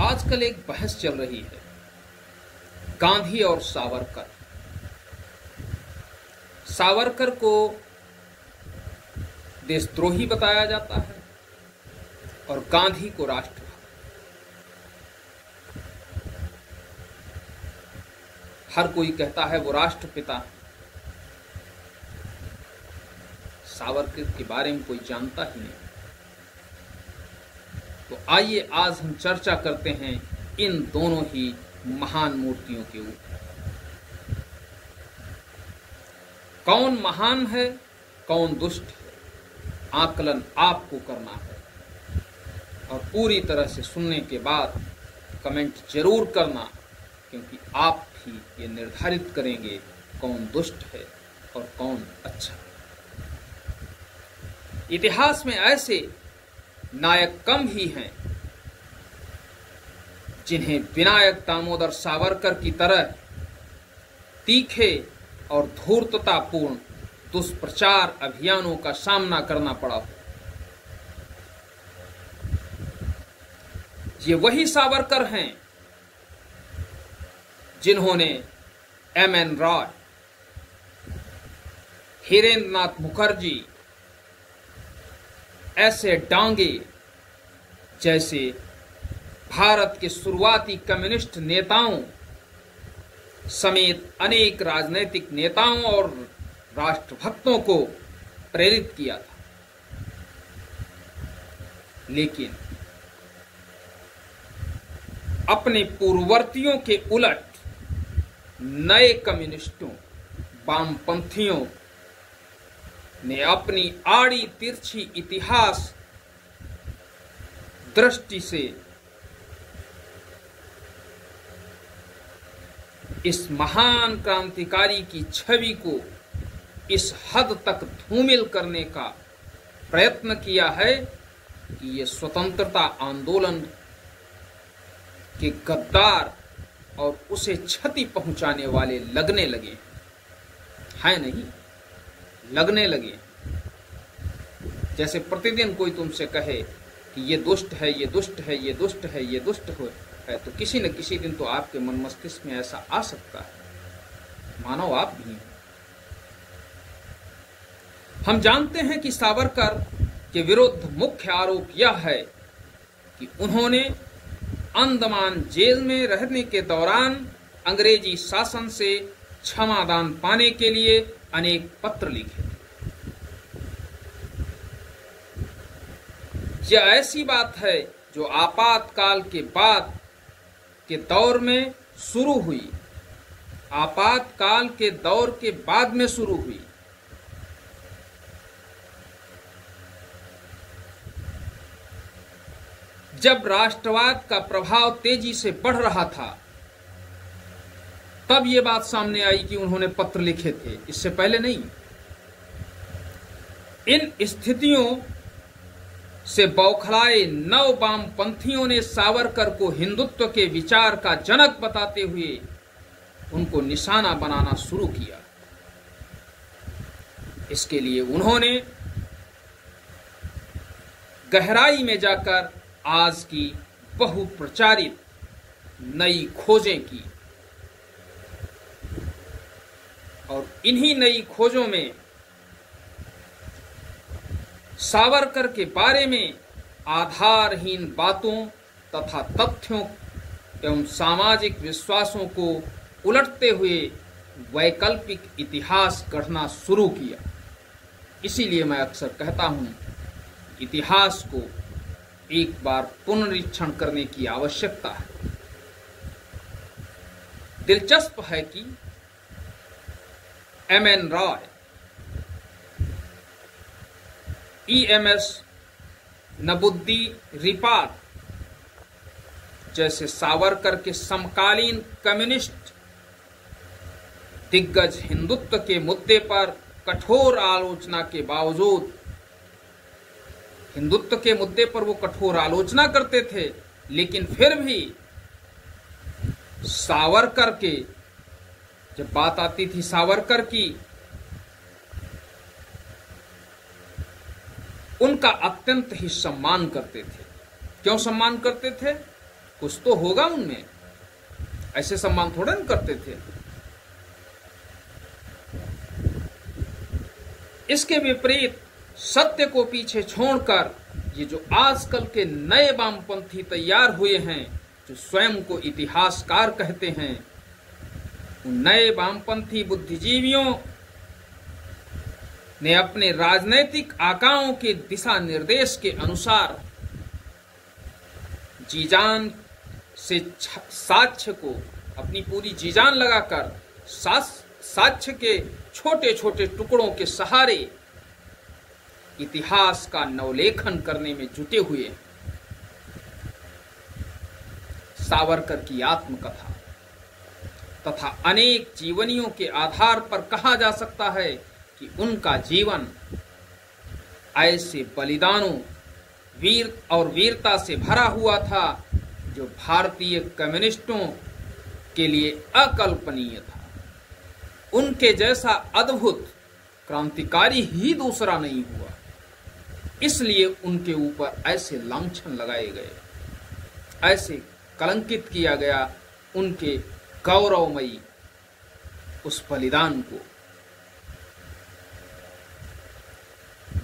आजकल एक बहस चल रही है, गांधी और सावरकर। सावरकर को देशद्रोही बताया जाता है और गांधी को राष्ट्रभक्त। हर कोई कहता है वो राष्ट्रपिता है। सावरकर के बारे में कोई जानता ही नहीं। तो आइए आज हम चर्चा करते हैं इन दोनों ही महान मूर्तियों के ऊपर। कौन महान है, कौन दुष्ट है, आकलन आपको करना है और पूरी तरह से सुनने के बाद कमेंट जरूर करना, क्योंकि आप ही ये निर्धारित करेंगे कौन दुष्ट है और कौन अच्छा। इतिहास में ऐसे नायक कम ही हैं जिन्हें विनायक दामोदर सावरकर की तरह तीखे और धूर्ततापूर्ण दुष्प्रचार अभियानों का सामना करना पड़ा हो। ये वही सावरकर हैं जिन्होंने एम.एन. रॉय, हिरेंद्र नाथ मुखर्जी ऐसे डांगे जैसे भारत के शुरुआती कम्युनिस्ट नेताओं समेत अनेक राजनैतिक नेताओं और राष्ट्रभक्तों को प्रेरित किया था। लेकिन अपने पूर्ववर्तियों के उलट नए कम्युनिस्टों, वामपंथियों ने अपनी आड़ी तिरछी इतिहास दृष्टि से इस महान क्रांतिकारी की छवि को इस हद तक धूमिल करने का प्रयत्न किया है कि ये स्वतंत्रता आंदोलन के गद्दार और उसे क्षति पहुंचाने वाले लगने लगे हैं, नहीं लगने लगे। जैसे प्रतिदिन कोई तुमसे कहे कि ये दुष्ट है, ये दुष्ट है, ये दुष्ट है, ये दुष्ट है, तो किसी न किसी दिन तो आपके मन मस्तिष्क में ऐसा आ सकता है। मानो आप भी हैं। हम जानते हैं कि सावरकर के विरुद्ध मुख्य आरोप यह है कि उन्होंने अंडमान जेल में रहने के दौरान अंग्रेजी शासन से क्षमादान पाने के लिए अनेक पत्र लिखे। यह ऐसी बात है जो आपातकाल के बाद के दौर में शुरू हुई, आपातकाल के दौर के बाद में शुरू हुई। जब राष्ट्रवाद का प्रभाव तेजी से बढ़ रहा था, तब ये बात सामने आई कि उन्होंने पत्र लिखे थे, इससे पहले नहीं। इन स्थितियों से बौखलाए नव वामपंथियों ने सावरकर को हिंदुत्व के विचार का जनक बताते हुए उनको निशाना बनाना शुरू किया। इसके लिए उन्होंने गहराई में जाकर आज की बहुप्रचारित नई खोजें की और इन्हीं नई खोजों में सावरकर के बारे में आधारहीन बातों तथा तथ्यों एवं सामाजिक विश्वासों को उलटते हुए वैकल्पिक इतिहास गढ़ना शुरू किया। इसीलिए मैं अक्सर कहता हूं, इतिहास को एक बार पुनरीक्षण करने की आवश्यकता है। दिलचस्प है कि एम.एन. रॉय, ई.एम.एस. नबुद्दी रिपात जैसे सावरकर के समकालीन कम्युनिस्ट दिग्गज हिंदुत्व के मुद्दे पर कठोर आलोचना के बावजूद, हिंदुत्व के मुद्दे पर वो कठोर आलोचना करते थे, लेकिन फिर भी सावरकर के, जब बात आती थी सावरकर की, उनका अत्यंत ही सम्मान करते थे। क्यों सम्मान करते थे? कुछ तो होगा उनमें, ऐसे सम्मान थोड़ा न करते थे। इसके विपरीत सत्य को पीछे छोड़कर ये जो आजकल के नए वामपंथी तैयार हुए हैं, जो स्वयं को इतिहासकार कहते हैं, उन नए वामपंथी बुद्धिजीवियों ने अपने राजनैतिक आकाओं के दिशा निर्देश के अनुसार जीजान से साक्ष्य को, अपनी पूरी जीजान लगाकर साक्ष्य के छोटे छोटे टुकड़ों के सहारे इतिहास का नवलेखन करने में जुटे हुए हैं। सावरकर की आत्मकथा तथा अनेक जीवनियों के आधार पर कहा जा सकता है कि उनका जीवन ऐसे बलिदानों, वीरता से भरा हुआ था जो भारतीय कम्युनिस्टों के लिए अकल्पनीय था। उनके जैसा अद्भुत क्रांतिकारी ही दूसरा नहीं हुआ, इसलिए उनके ऊपर ऐसे लांछन लगाए गए, ऐसे कलंकित किया गया उनके गौरवमयी उस बलिदान को,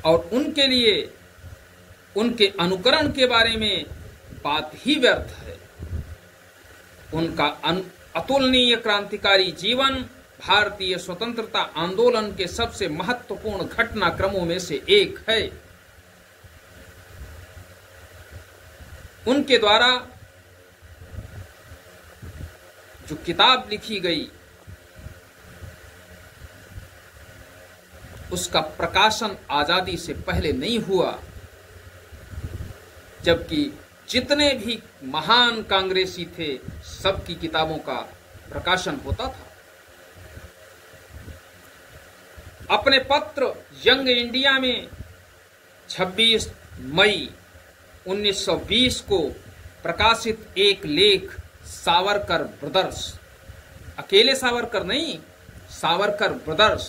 और उनके लिए उनके अनुकरण के बारे में बात ही व्यर्थ है। उनका अतुलनीय क्रांतिकारी जीवन भारतीय स्वतंत्रता आंदोलन के सबसे महत्वपूर्ण घटनाक्रमों में से एक है। उनके द्वारा जो किताब लिखी गई उसका प्रकाशन आजादी से पहले नहीं हुआ, जबकि जितने भी महान कांग्रेसी थे सबकी किताबों का प्रकाशन होता था। अपने पत्र यंग इंडिया में 26 मई 1920 को प्रकाशित एक लेख सावरकर ब्रदर्स, अकेले सावरकर नहीं, Savarkar brothers,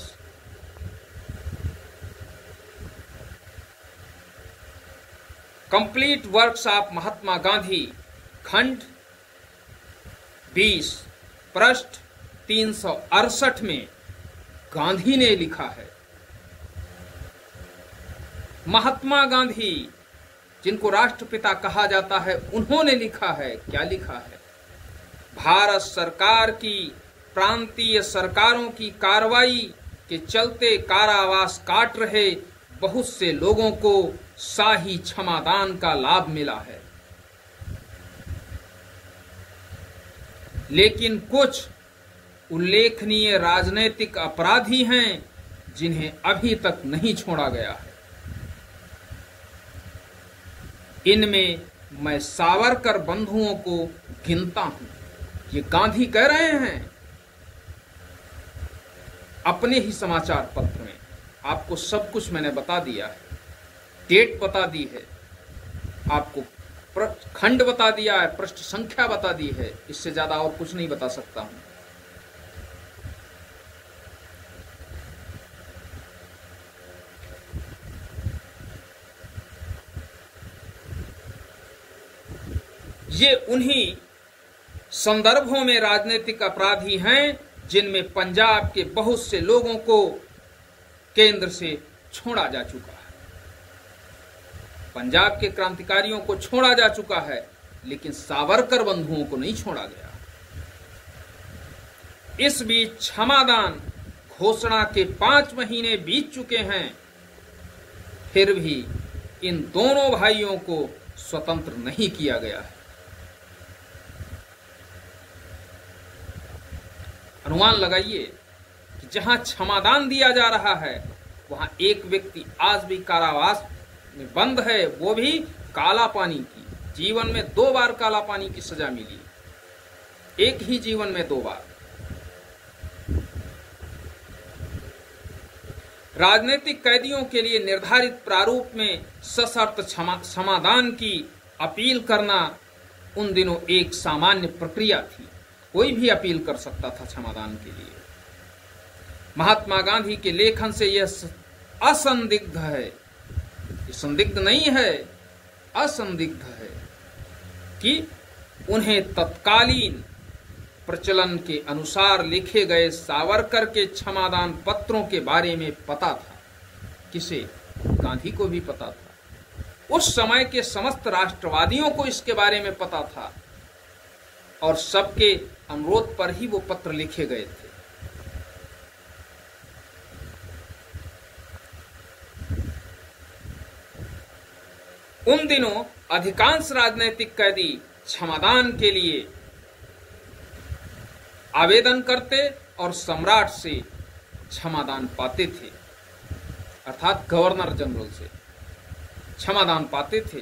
complete works of Mahatma Gandhi, खंड 20 पृष्ठ 368 में गांधी ने लिखा है। महात्मा गांधी, जिनको राष्ट्रपिता कहा जाता है, उन्होंने लिखा है, क्या लिखा है? भारत सरकार की प्रांतीय सरकारों की कार्रवाई के चलते कारावास काट रहे बहुत से लोगों को शाही क्षमादान का लाभ मिला है, लेकिन कुछ उल्लेखनीय राजनीतिक अपराधी हैं जिन्हें अभी तक नहीं छोड़ा गया है। इनमें मैं सावरकर बंधुओं को गिनता हूं। ये गांधी कह रहे हैं अपने ही समाचार पत्र में। आपको सब कुछ मैंने बता दिया है, डेट बता दी है, आपको खंड बता दिया है, पृष्ठ संख्या बता दी है, इससे ज्यादा और कुछ नहीं बता सकता हूं। ये उन्हीं संदर्भों में राजनीतिक अपराधी हैं जिनमें पंजाब के बहुत से लोगों को केंद्र से छोड़ा जा चुका है। पंजाब के क्रांतिकारियों को छोड़ा जा चुका है, लेकिन सावरकर बंधुओं को नहीं छोड़ा गया। इस बीच क्षमादान घोषणा के 5 महीने बीत चुके हैं, फिर भी इन दोनों भाइयों को स्वतंत्र नहीं किया गया है। अनुमान लगाइए कि जहां क्षमादान दिया जा रहा है वहां एक व्यक्ति आज भी कारावास में बंद है, वो भी काला पानी की। जीवन में 2 बार काला पानी की सजा मिली, एक ही जीवन में 2 बार। राजनीतिक कैदियों के लिए निर्धारित प्रारूप में सशर्त क्षमादान की अपील करना उन दिनों एक सामान्य प्रक्रिया थी। कोई भी अपील कर सकता था क्षमादान के लिए। महात्मा गांधी के लेखन से यह असंदिग्ध है, ये संदिग्ध नहीं है, असंदिग्ध है कि उन्हें तत्कालीन प्रचलन के अनुसार लिखे गए सावरकर के क्षमादान पत्रों के बारे में पता था। किसे? गांधी को भी पता था। उस समय के समस्त राष्ट्रवादियों को इसके बारे में पता था और सबके अनुरोध पर ही वो पत्र लिखे गए थे। उन दिनों अधिकांश राजनैतिक कैदी क्षमादान के लिए आवेदन करते और सम्राट से क्षमादान पाते थे, अर्थात गवर्नर जनरल से क्षमादान पाते थे,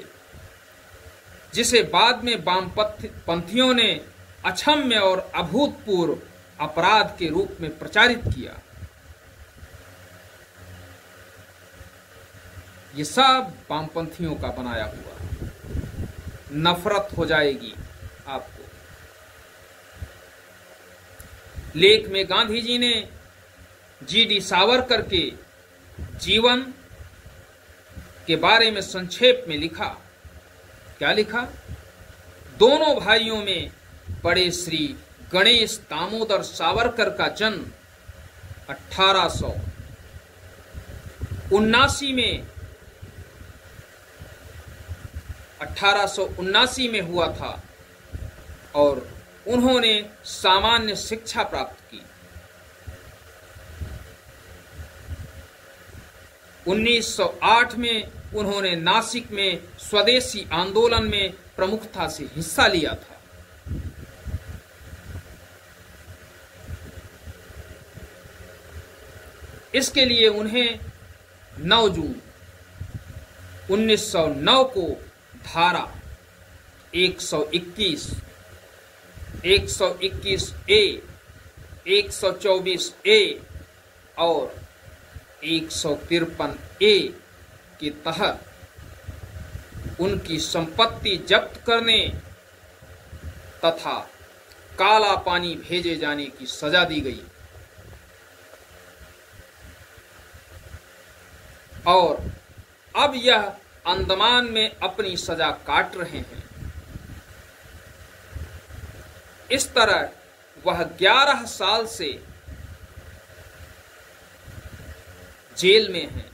जिसे बाद में वामपंथियों ने अक्षम्य और अभूतपूर्व अपराध के रूप में प्रचारित किया। ये सब वामपंथियों का बनाया हुआ। नफरत हो जाएगी आपको। लेख में गांधी जी ने जीडी सावरकर के जीवन के बारे में संक्षेप में लिखा। क्या लिखा? दोनों भाइयों में बड़े श्री गणेश दामोदर सावरकर का जन्म 1879 में हुआ था और उन्होंने सामान्य शिक्षा प्राप्त की। 1908 में उन्होंने नासिक में स्वदेशी आंदोलन में प्रमुखता से हिस्सा लिया था। इसके लिए उन्हें 9 जून 1909 को धारा 121, 121A, 124A और 153A के तहत उनकी संपत्ति जब्त करने तथा काला पानी भेजे जाने की सजा दी गई और अब यह अंडमान में अपनी सजा काट रहे हैं। इस तरह वह 11 साल से जेल में हैं।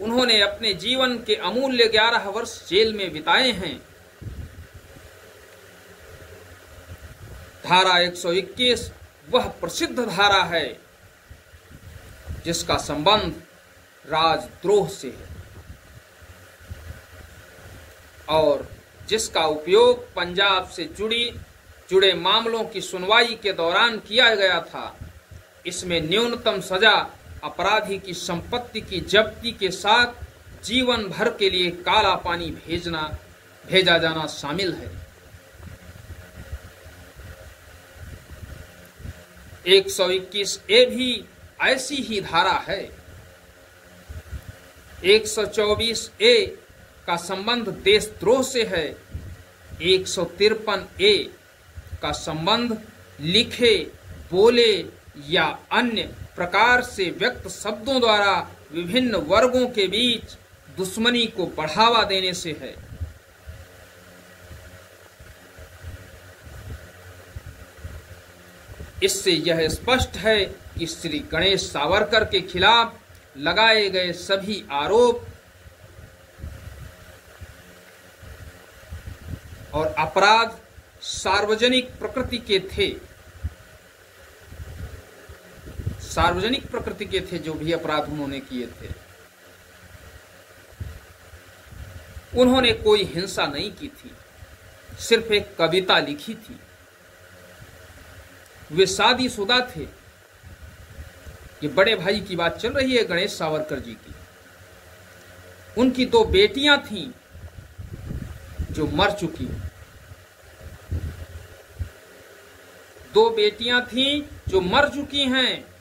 उन्होंने अपने जीवन के अमूल्य 11 वर्ष जेल में बिताए हैं। धारा 121 वह प्रसिद्ध धारा है जिसका संबंध राजद्रोह से है और जिसका उपयोग पंजाब से जुड़े मामलों की सुनवाई के दौरान किया गया था। इसमें न्यूनतम सजा अपराधी की संपत्ति की जब्ती के साथ जीवन भर के लिए काला पानी भेजा जाना शामिल है। 121A भी ऐसी ही धारा है। 124A का संबंध देशद्रोह से है। 153A का संबंध लिखे, बोले या अन्य प्रकार से व्यक्त शब्दों द्वारा विभिन्न वर्गों के बीच दुश्मनी को बढ़ावा देने से है। इससे यह स्पष्ट है कि श्री गणेश सावरकर के खिलाफ लगाए गए सभी आरोप और अपराध सार्वजनिक प्रकृति के थे। सार्वजनिक प्रकृति के थे जो भी अपराध उन्होंने किए थे। उन्होंने कोई हिंसा नहीं की थी, सिर्फ एक कविता लिखी थी। वे शादीशुदा थे। ये बड़े भाई की बात चल रही है गणेश सावरकर जी की। उनकी 2 बेटियां थीं जो मर चुकी। 2 बेटियां थीं जो मर चुकी हैं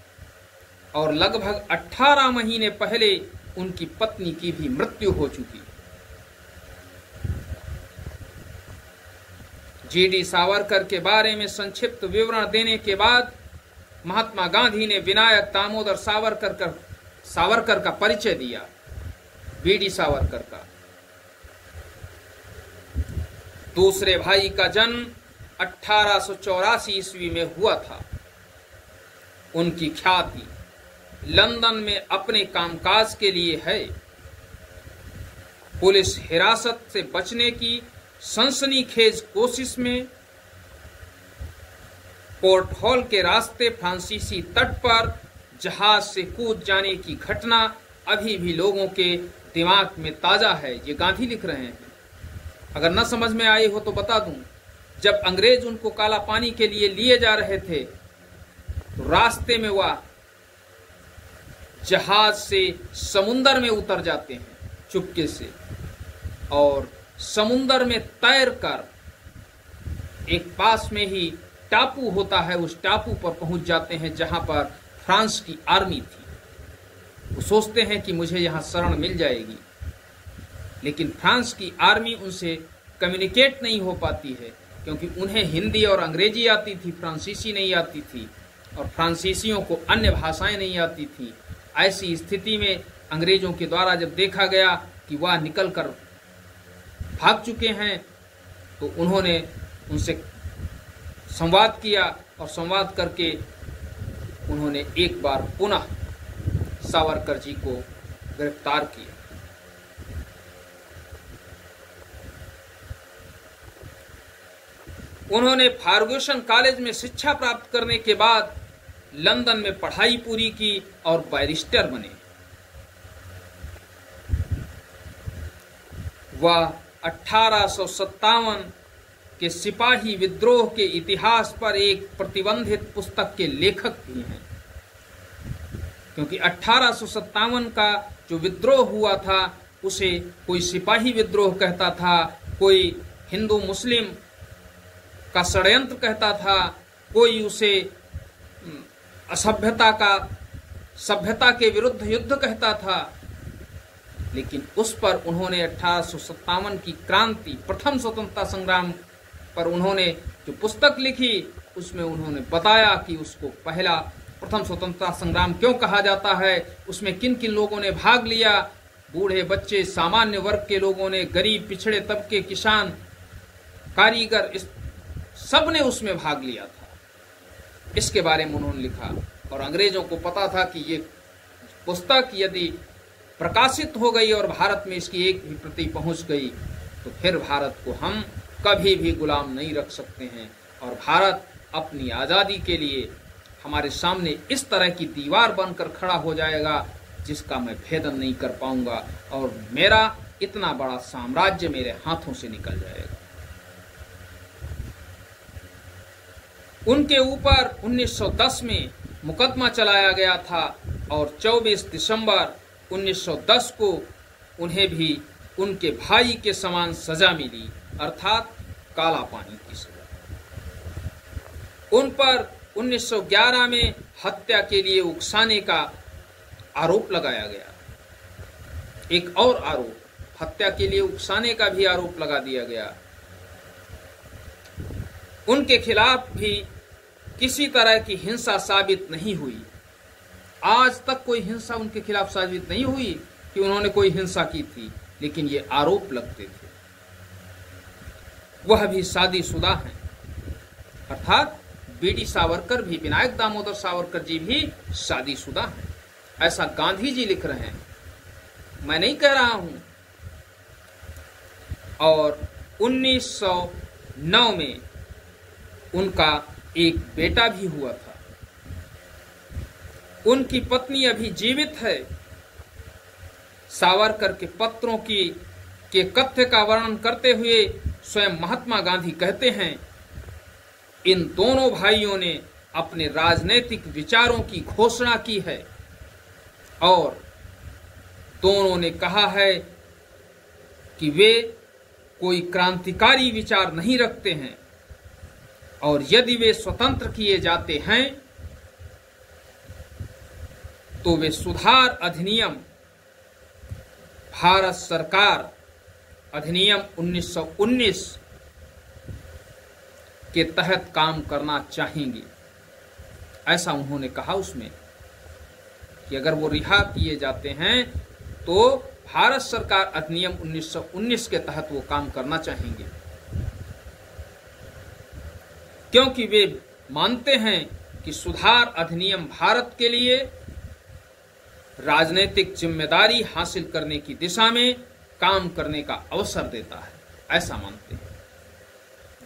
और लगभग 18 महीने पहले उनकी पत्नी की भी मृत्यु हो चुकी। जीडी सावरकर के बारे में संक्षिप्त विवरण देने के बाद महात्मा गांधी ने विनायक दामोदर सावरकर का परिचय दिया। बीडी सावरकर का दूसरे भाई का जन्म 1884 ईस्वी में हुआ था। उनकी ख्याति लंदन में अपने कामकाज के लिए है। पुलिस हिरासत से बचने की सनसनीखेज कोशिश में पोर्ट हॉल के रास्ते फ्रांसीसी तट पर जहाज से कूद जाने की घटना अभी भी लोगों के दिमाग में ताजा है। ये गांधी लिख रहे हैं। अगर न समझ में आई हो तो बता दूं, जब अंग्रेज उनको काला पानी के लिए लिए जा रहे थे तो रास्ते में वह जहाज से समुंदर में उतर जाते हैं चुपके से, और समुंदर में तैरकर एक पास में ही टापू होता है, उस टापू पर पहुंच जाते हैं जहां पर फ्रांस की आर्मी थी। वो सोचते हैं कि मुझे यहां शरण मिल जाएगी, लेकिन फ्रांस की आर्मी उनसे कम्युनिकेट नहीं हो पाती है, क्योंकि उन्हें हिंदी और अंग्रेजी आती थी, फ्रांसीसी नहीं आती थी, और फ्रांसीसियों को अन्य भाषाएं नहीं आती थी। ऐसी स्थिति में अंग्रेजों के द्वारा जब देखा गया कि वह निकलकर भाग चुके हैं, तो उन्होंने उनसे संवाद किया, और संवाद करके उन्होंने एक बार पुनः सावरकर जी को गिरफ्तार किया। उन्होंने फार्गूसन कॉलेज में शिक्षा प्राप्त करने के बाद लंदन में पढ़ाई पूरी की और बैरिस्टर बने। वह 1857 के सिपाही विद्रोह के इतिहास पर एक प्रतिबंधित पुस्तक के लेखक भी हैं, क्योंकि 1857 का जो विद्रोह हुआ था उसे कोई सिपाही विद्रोह कहता था, कोई हिंदू मुस्लिम का षड्यंत्र कहता था, कोई उसे सभ्यता के विरुद्ध युद्ध कहता था। लेकिन उस पर उन्होंने 1857 की क्रांति, प्रथम स्वतंत्रता संग्राम पर उन्होंने जो पुस्तक लिखी, उसमें उन्होंने बताया कि उसको पहला प्रथम स्वतंत्रता संग्राम क्यों कहा जाता है, उसमें किन किन लोगों ने भाग लिया, बूढ़े बच्चे, सामान्य वर्ग के लोगों ने, गरीब पिछड़े तबके, किसान, कारीगर, इस सब ने उसमें भाग लिया था। इसके बारे में उन्होंने लिखा, और अंग्रेजों को पता था कि ये पुस्तक यदि प्रकाशित हो गई और भारत में इसकी एक भी प्रति पहुंच गई तो फिर भारत को हम कभी भी गुलाम नहीं रख सकते हैं, और भारत अपनी आज़ादी के लिए हमारे सामने इस तरह की दीवार बनकर खड़ा हो जाएगा जिसका मैं भेदन नहीं कर पाऊंगा, और मेरा इतना बड़ा साम्राज्य मेरे हाथों से निकल जाएगा। उनके ऊपर 1910 में मुकदमा चलाया गया था, और 24 दिसंबर 1910 को उन्हें भी उनके भाई के समान सजा मिली, अर्थात काला पानी की सजा। उन पर 1911 में हत्या के लिए उकसाने का आरोप लगाया गया। एक और आरोप, हत्या के लिए उकसाने का भी आरोप लगा दिया गया। उनके खिलाफ भी किसी तरह की हिंसा साबित नहीं हुई। आज तक कोई हिंसा उनके खिलाफ साबित नहीं हुई कि उन्होंने कोई हिंसा की थी, लेकिन ये आरोप लगते थे। वह भी शादीशुदा हैं, अर्थात बीडी सावरकर भी, विनायक दामोदर सावरकर जी भी शादीशुदा हैं। ऐसा गांधी जी लिख रहे हैं, मैं नहीं कह रहा हूं। और 1909 में उनका एक बेटा भी हुआ था। उनकी पत्नी अभी जीवित है। सावरकर के पत्रों के कथ्य का वर्णन करते हुए स्वयं महात्मा गांधी कहते हैं, इन दोनों भाइयों ने अपने राजनीतिक विचारों की घोषणा की है, और दोनों ने कहा है कि वे कोई क्रांतिकारी विचार नहीं रखते हैं, और यदि वे स्वतंत्र किए जाते हैं तो वे सुधार अधिनियम, भारत सरकार अधिनियम 1919 के तहत काम करना चाहेंगे। ऐसा उन्होंने कहा उसमें कि अगर वो रिहा किए जाते हैं तो भारत सरकार अधिनियम 1919 के तहत वो काम करना चाहेंगे। क्योंकि वे मानते हैं कि सुधार अधिनियम भारत के लिए राजनीतिक जिम्मेदारी हासिल करने की दिशा में काम करने का अवसर देता है, ऐसा मानते हैं।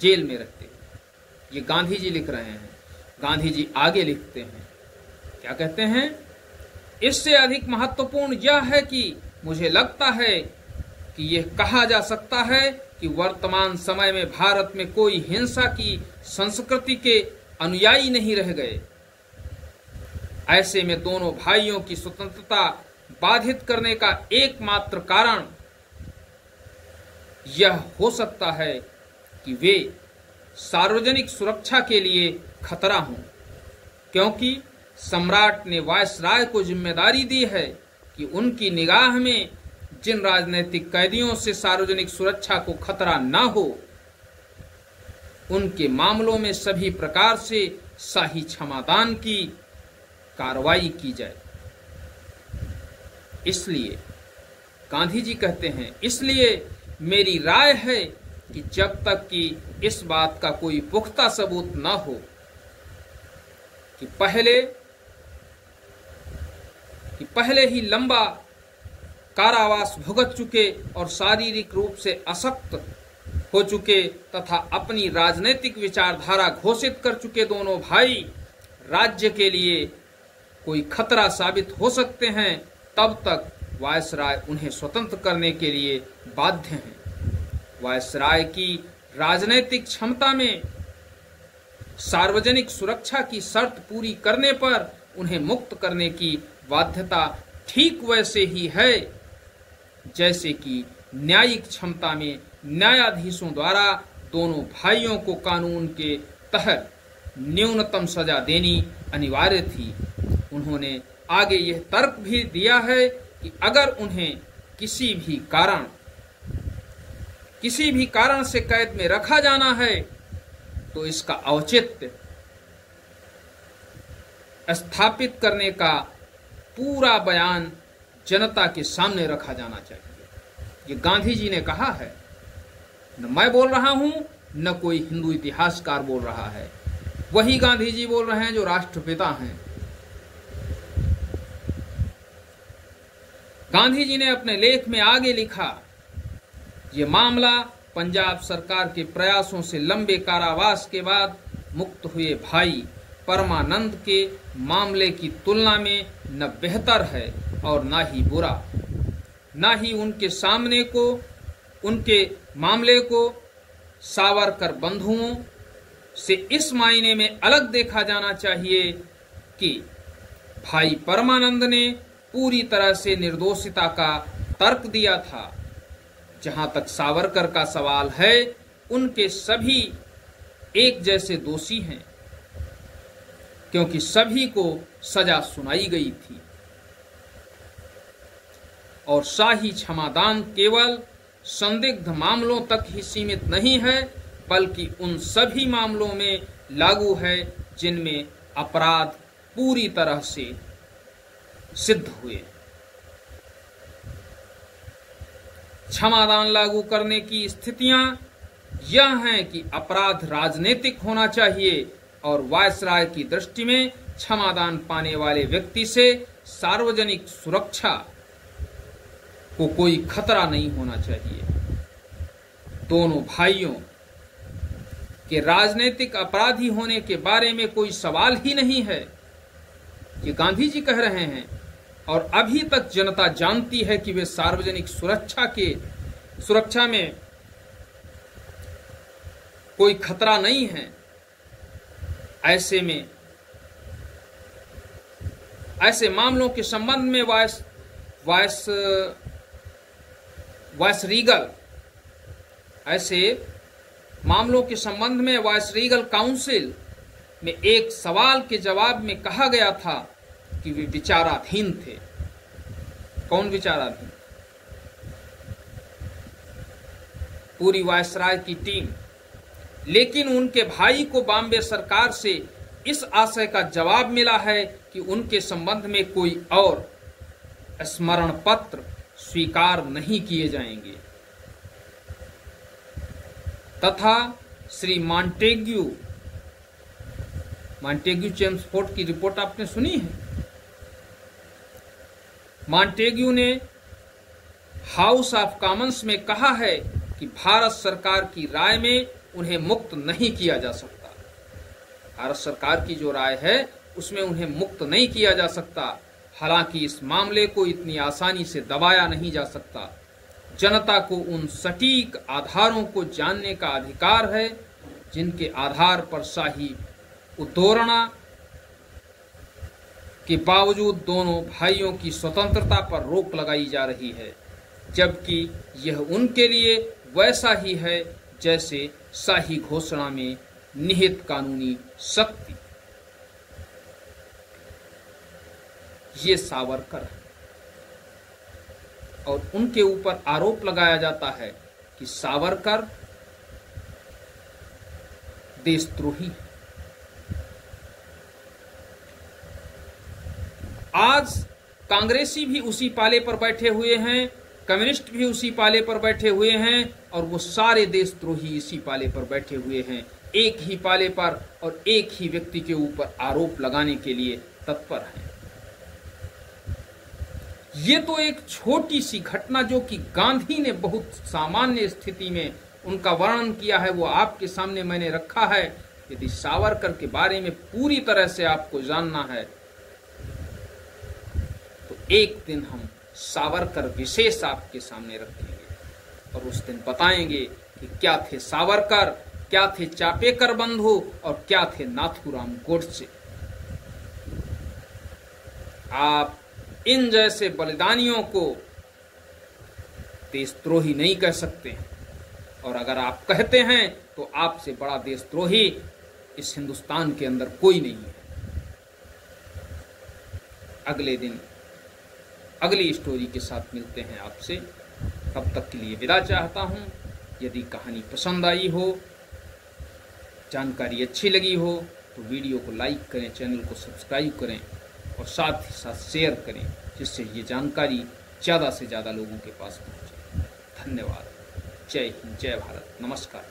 जेल में रहते हुए ये गांधी जी लिख रहे हैं। गांधी जी आगे लिखते हैं, क्या कहते हैं? इससे अधिक महत्वपूर्ण यह है कि मुझे लगता है कि यह कहा जा सकता है कि वर्तमान समय में भारत में कोई हिंसा की संस्कृति के अनुयायी नहीं रह गए। ऐसे में दोनों भाइयों की स्वतंत्रता बाधित करने का एकमात्र कारण यह हो सकता है कि वे सार्वजनिक सुरक्षा के लिए खतरा हों, क्योंकि सम्राट ने वायसराय को जिम्मेदारी दी है कि उनकी निगाह में जिन राजनीतिक कैदियों से सार्वजनिक सुरक्षा को खतरा न हो, उनके मामलों में सभी प्रकार से शाही क्षमादान की कार्रवाई की जाए। इसलिए गांधी जी कहते हैं, इसलिए मेरी राय है कि जब तक कि इस बात का कोई पुख्ता सबूत न हो कि पहले ही लंबा कारावास भुगत चुके और शारीरिक रूप से अशक्त हो चुके तथा अपनी राजनीतिक विचारधारा घोषित कर चुके दोनों भाई राज्य के लिए कोई खतरा साबित हो सकते हैं, तब तक वायसराय उन्हें स्वतंत्र करने के लिए बाध्य हैं। वायसराय की राजनीतिक क्षमता में सार्वजनिक सुरक्षा की शर्त पूरी करने पर उन्हें मुक्त करने की बाध्यता ठीक वैसे ही है जैसे कि न्यायिक क्षमता में न्यायाधीशों द्वारा दोनों भाइयों को कानून के तहत न्यूनतम सजा देनी अनिवार्य थी। उन्होंने आगे यह तर्क भी दिया है कि अगर उन्हें किसी भी कारण से कैद में रखा जाना है तो इसका औचित्य स्थापित करने का पूरा बयान जनता के सामने रखा जाना चाहिए। ये गांधी जी ने कहा है, न मैं बोल रहा हूं न कोई हिंदू इतिहासकार बोल रहा है, वही गांधी जी बोल रहे हैं जो राष्ट्रपिता हैं। गांधी जी ने अपने लेख में आगे लिखा, ये मामला पंजाब सरकार के प्रयासों से लंबे कारावास के बाद मुक्त हुए भाई परमानंद के मामले की तुलना में न बेहतर है और न ही बुरा। न ही उनके मामले को सावरकर बंधुओं से इस मायने में अलग देखा जाना चाहिए कि भाई परमानंद ने पूरी तरह से निर्दोषिता का तर्क दिया था। जहां तक सावरकर का सवाल है, उनके सभी एक जैसे दोषी हैं, क्योंकि सभी को सजा सुनाई गई थी और शाही क्षमादान केवल संदिग्ध मामलों तक ही सीमित नहीं है, बल्कि उन सभी मामलों में लागू है जिनमें अपराध पूरी तरह से सिद्ध हुए। क्षमादान लागू करने की स्थितियां यह हैं कि अपराध राजनीतिक होना चाहिए और वायसराय की दृष्टि में क्षमादान पाने वाले व्यक्ति से सार्वजनिक सुरक्षा को कोई खतरा नहीं होना चाहिए। दोनों भाइयों के राजनीतिक अपराधी होने के बारे में कोई सवाल ही नहीं है, ये गांधी जी कह रहे हैं। और अभी तक जनता जानती है कि वे सार्वजनिक सुरक्षा में कोई खतरा नहीं है। ऐसे मामलों के संबंध में वायसरीगल काउंसिल में एक सवाल के जवाब में कहा गया था कि वे विचाराधीन थे। कौन विचाराधीन? पूरी वायसराय की टीम। लेकिन उनके भाई को बॉम्बे सरकार से इस आशय का जवाब मिला है कि उनके संबंध में कोई और स्मरण पत्र स्वीकार नहीं किए जाएंगे तथा श्री मॉन्टेग्यू मॉन्टेग्यू चेम्सफोर्ड की रिपोर्ट आपने सुनी है? मॉन्टेग्यू ने हाउस ऑफ कॉमन्स में कहा है कि भारत सरकार की राय में उन्हें मुक्त नहीं किया जा सकता। भारत सरकार की जो राय है उसमें उन्हें मुक्त नहीं किया जा सकता। हालांकि इस मामले को इतनी आसानी से दबाया नहीं जा सकता। जनता को उन सटीक आधारों को जानने का अधिकार है जिनके आधार पर शाही उत्तोलना के बावजूद दोनों भाइयों की स्वतंत्रता पर रोक लगाई जा रही है, जबकि यह उनके लिए वैसा ही है जैसे शाही घोषणा में निहित कानूनी शक्ति। ये सावरकर है और उनके ऊपर आरोप लगाया जाता है कि सावरकर देशद्रोही है। आज कांग्रेसी भी उसी पाले पर बैठे हुए हैं, कम्युनिस्ट भी उसी पाले पर बैठे हुए हैं और वो सारे देशद्रोही इसी पाले पर बैठे हुए हैं, एक ही पाले पर और एक ही व्यक्ति के ऊपर आरोप लगाने के लिए तत्पर हैं। ये तो एक छोटी सी घटना जो कि गांधी ने बहुत सामान्य स्थिति में उनका वर्णन किया है वो आपके सामने मैंने रखा है। यदि सावरकर के बारे में पूरी तरह से आपको जानना है तो एक दिन हम सावरकर विशेष आपके सामने रखेंगे और उस दिन बताएंगे कि क्या थे सावरकर, क्या थे चापेकर बंधु और क्या थे नाथूराम गोडसे। आप इन जैसे बलिदानियों को देशद्रोही नहीं कह सकते और अगर आप कहते हैं तो आपसे बड़ा देशद्रोही इस हिंदुस्तान के अंदर कोई नहीं है। अगले दिन अगली स्टोरी के साथ मिलते हैं आपसे। तब तक के लिए विदा चाहता हूं। यदि कहानी पसंद आई हो, जानकारी अच्छी लगी हो तो वीडियो को लाइक करें, चैनल को सब्सक्राइब करें और साथ ही साथ शेयर करें जिससे ये जानकारी ज़्यादा से ज़्यादा लोगों के पास पहुंचे। धन्यवाद। जय हिंद, जय भारत, नमस्कार।